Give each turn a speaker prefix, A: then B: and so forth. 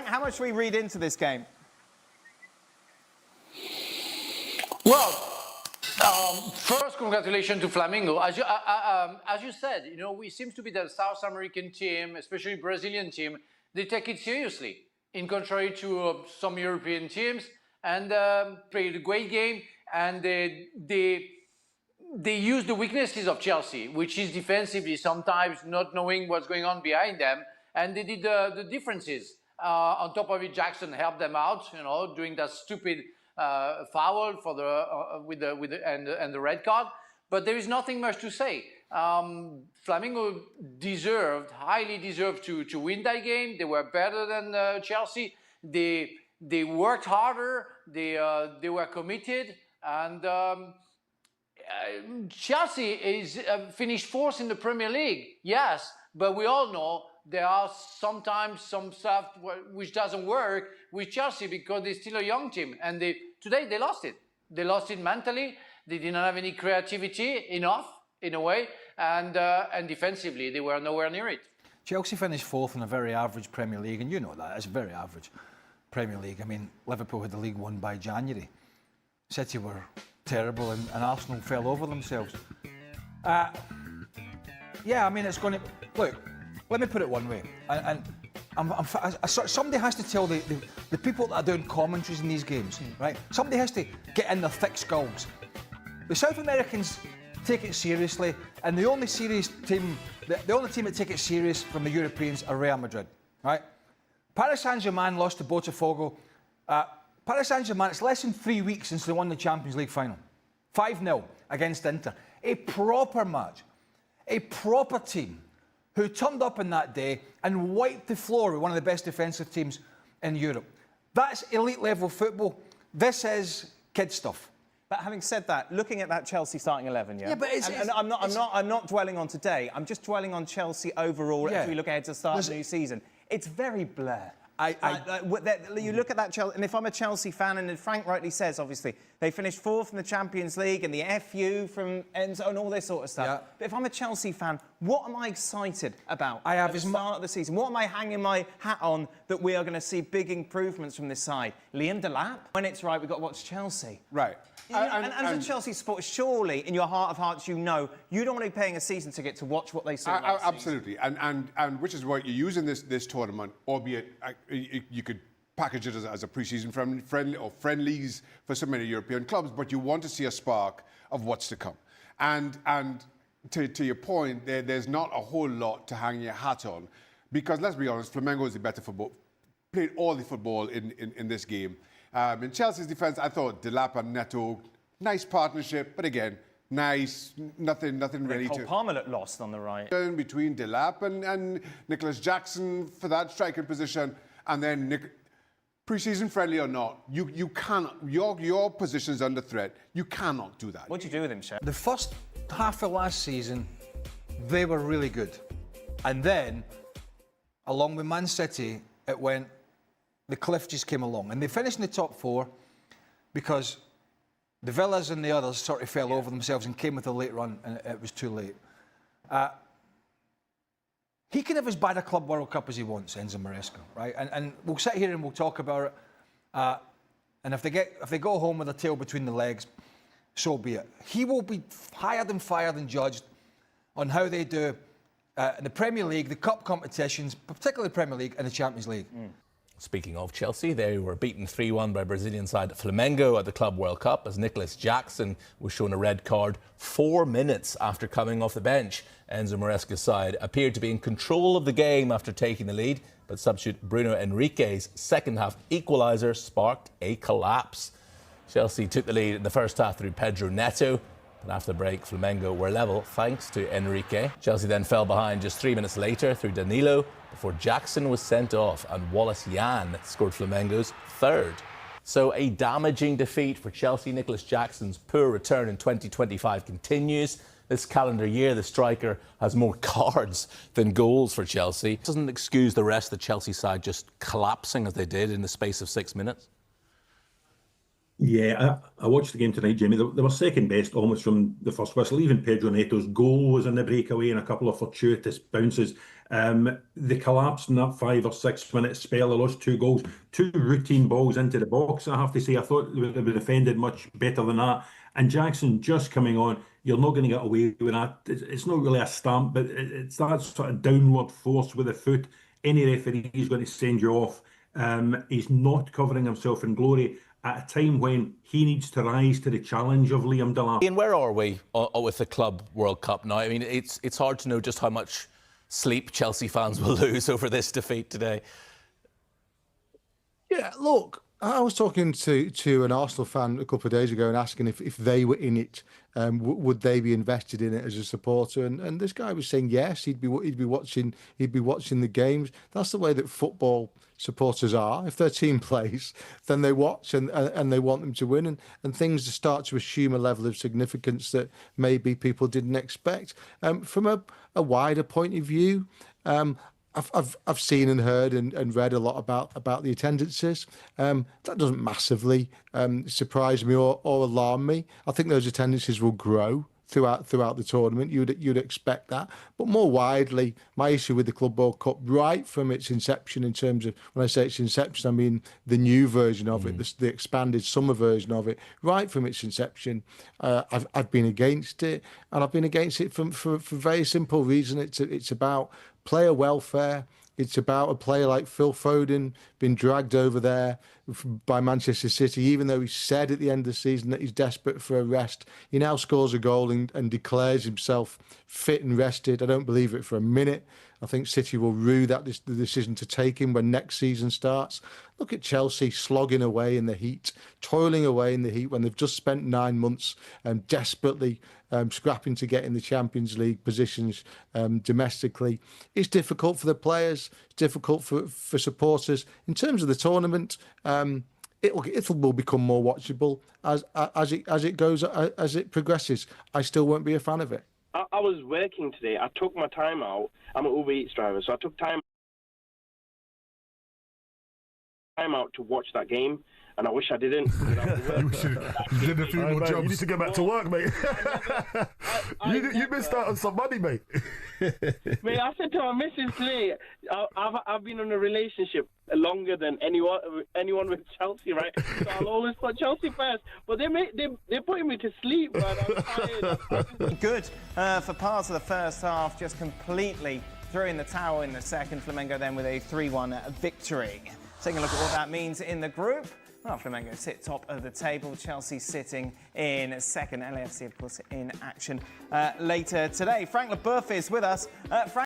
A: how much do we read into this game?
B: Well, first, congratulations to Flamengo. As you said, you know, we seem to be the South American team, especially Brazilian team. They take it seriously, in contrary to some European teams, and played a great game. And they use the weaknesses of Chelsea, which is defensively sometimes not knowing what's going on behind them, and they did the differences. On top of it, Jackson helped them out, you know, doing that stupid foul for the and the red card. But there is nothing much to say. Flamengo highly deserved to win that game. They were better than Chelsea. They worked harder. They were committed, and Chelsea is finished fourth in the Premier League. Yes, but we all know there are sometimes some stuff which doesn't work with Chelsea because they're still a young team, and today they lost it. They lost it mentally. They didn't have any creativity enough, in a way, and defensively they were nowhere near it.
C: Chelsea finished fourth in a very average Premier League, and you know that, it's very average Premier League. I mean, Liverpool had the league won by January. City were terrible, and Arsenal fell over themselves. Yeah, I mean, it's going to... Look, let me put it one way, and somebody has to tell the people that are doing commentaries in these games, right? Somebody has to get in their thick skulls. The South Americans take it seriously, and the only serious team, the only team that take it serious from the Europeans are Real Madrid, right? Paris Saint-Germain lost to Botafogo. Paris Saint-Germain, it's less than 3 weeks since they won the Champions League final. 5-0 against Inter. A proper match. A proper team who turned up on that day and wiped the floor with one of the best defensive teams in Europe. That's elite level football. This is kid stuff.
A: But having said that, looking at that Chelsea starting 11,
C: yeah, but
A: I'm not dwelling on today. I'm just dwelling on Chelsea overall as we look ahead to start the new season. It's very blur. You look at that Chelsea, and if I'm a Chelsea fan, and Frank rightly says, obviously, they finished fourth in the Champions League and the FU from Enzo and all this sort of stuff. Yeah. But if I'm a Chelsea fan, what am I excited about at the start of the season? What am I hanging my hat on that we are going to see big improvements from this side? Liam Delap? When it's right, we've got to watch Chelsea.
D: Right.
A: And as a Chelsea supporter, surely, in your heart of hearts, you know you don't want to be paying a season ticket to watch what they saw last
D: absolutely.
A: season.
D: And which is what you're using this tournament, albeit you could package it as a pre-season friendly or friendlies for so many European clubs, but you want to see a spark of what's to come. And to your point, there's not a whole lot to hang your hat on, because let's be honest, Flamengo is the better football, played all the football in this game. In Chelsea's defence, I thought Delap and Neto, nice partnership, but again, nice, nothing really
A: to... Palmer lost on the right.
D: Between Delap and Nicholas Jackson for that striking position, and then pre-season friendly or not, you cannot, your position's under threat, you cannot do that.
A: What do you do with him, Chef?
C: The first half of last season, they were really good. And then, along with Man City, it went... The cliff just came along, and they finished in the top four because the Villas and the others sort of fell over themselves and came with a late run, and it was too late. He can have as bad a Club World Cup as he wants, Enzo Maresca, right? And we'll sit here and we'll talk about it. And if they go home with their tail between the legs, so be it. He will be hired and fired and judged on how they do in the Premier League, the cup competitions, particularly the Premier League and the Champions League.
E: Speaking of Chelsea, they were beaten 3-1 by Brazilian side Flamengo at the Club World Cup as Nicholas Jackson was shown a red card 4 minutes after coming off the bench. Enzo Maresca's side appeared to be in control of the game after taking the lead, but substitute Bruno Henrique's second-half equaliser sparked a collapse. Chelsea took the lead in the first half through Pedro Neto, but after the break, Flamengo were level thanks to Henrique. Chelsea then fell behind just 3 minutes later through Danilo before Jackson was sent off and Wallace Yan scored Flamengo's third. So a damaging defeat for Chelsea. Nicholas Jackson's poor return in 2025 continues. This calendar year, the striker has more cards than goals for Chelsea. Doesn't excuse the rest of the Chelsea side just collapsing as they did in the space of 6 minutes.
F: Yeah, I watched the game tonight, Jamie. They were second best almost from the first whistle. Even Pedro Neto's goal was in the breakaway and a couple of fortuitous bounces. They collapsed in that 5 or 6 minute spell. They lost 2 goals, 2 routine balls into the box. I have to say, I thought they were defended much better than that. And Jackson just coming on, you're not going to get away with that. It's not really a stamp, but it's that sort of downward force with the foot. Any referee is going to send you off. He's not covering himself in glory at a time when he needs to rise to the challenge of Liam Delap.
E: Ian, where are we with the Club World Cup now? I mean, it's hard to know just how much sleep Chelsea fans will lose over this defeat today.
G: Yeah, look, I was talking to an Arsenal fan a couple of days ago and asking if they were in it, would they be invested in it as a supporter? And this guy was saying yes, he'd be watching the games. That's the way that football supporters are. If their team plays, then they watch and they want them to win, and things start to assume a level of significance that maybe people didn't expect. From a wider point of view, I've seen and heard and read a lot about the attendances. That doesn't massively surprise me or alarm me. I think those attendances will grow throughout the tournament. You'd expect that. But more widely, my issue with the Club World Cup, right from its inception, in terms of, when I say its inception, I mean the new version of it, the expanded summer version of it. Right from its inception, I've been against it, and I've been against it for a very simple reason. It's about player welfare. It's about a player like Phil Foden being dragged over there by Manchester City, even though he said at the end of the season that he's desperate for a rest. He now scores a goal and declares himself fit and rested. I don't believe it for a minute. I think City will rue the decision to take him when next season starts. Look at Chelsea slogging away in the heat, toiling away in the heat when they've just spent 9 months desperately scrapping to get in the Champions League positions domestically. It's difficult for the players. It's difficult for supporters. In terms of the tournament, it will become more watchable as it progresses. I still won't be a fan of it.
H: I was working today. I took my time out. I'm an Uber Eats driver, so I took time out to watch that game, and I wish I didn't.
I: You did a few more jobs. You need to get back to work, mate. You missed out on some money, mate.
H: Mate, I said to my missus today, I've been in a relationship longer than anyone with Chelsea, right? So I'll always put Chelsea first. But they're putting me to sleep, man. I'm tired.
A: Good for parts of the first half, just completely throwing the towel in the second. Flamengo then with a 3-1 victory. Taking a look at what that means in the group. Well, Flamengo sit top of the table. Chelsea sitting in second. LAFC, of course, in action later today. Frank Leboeuf is with us. Frank,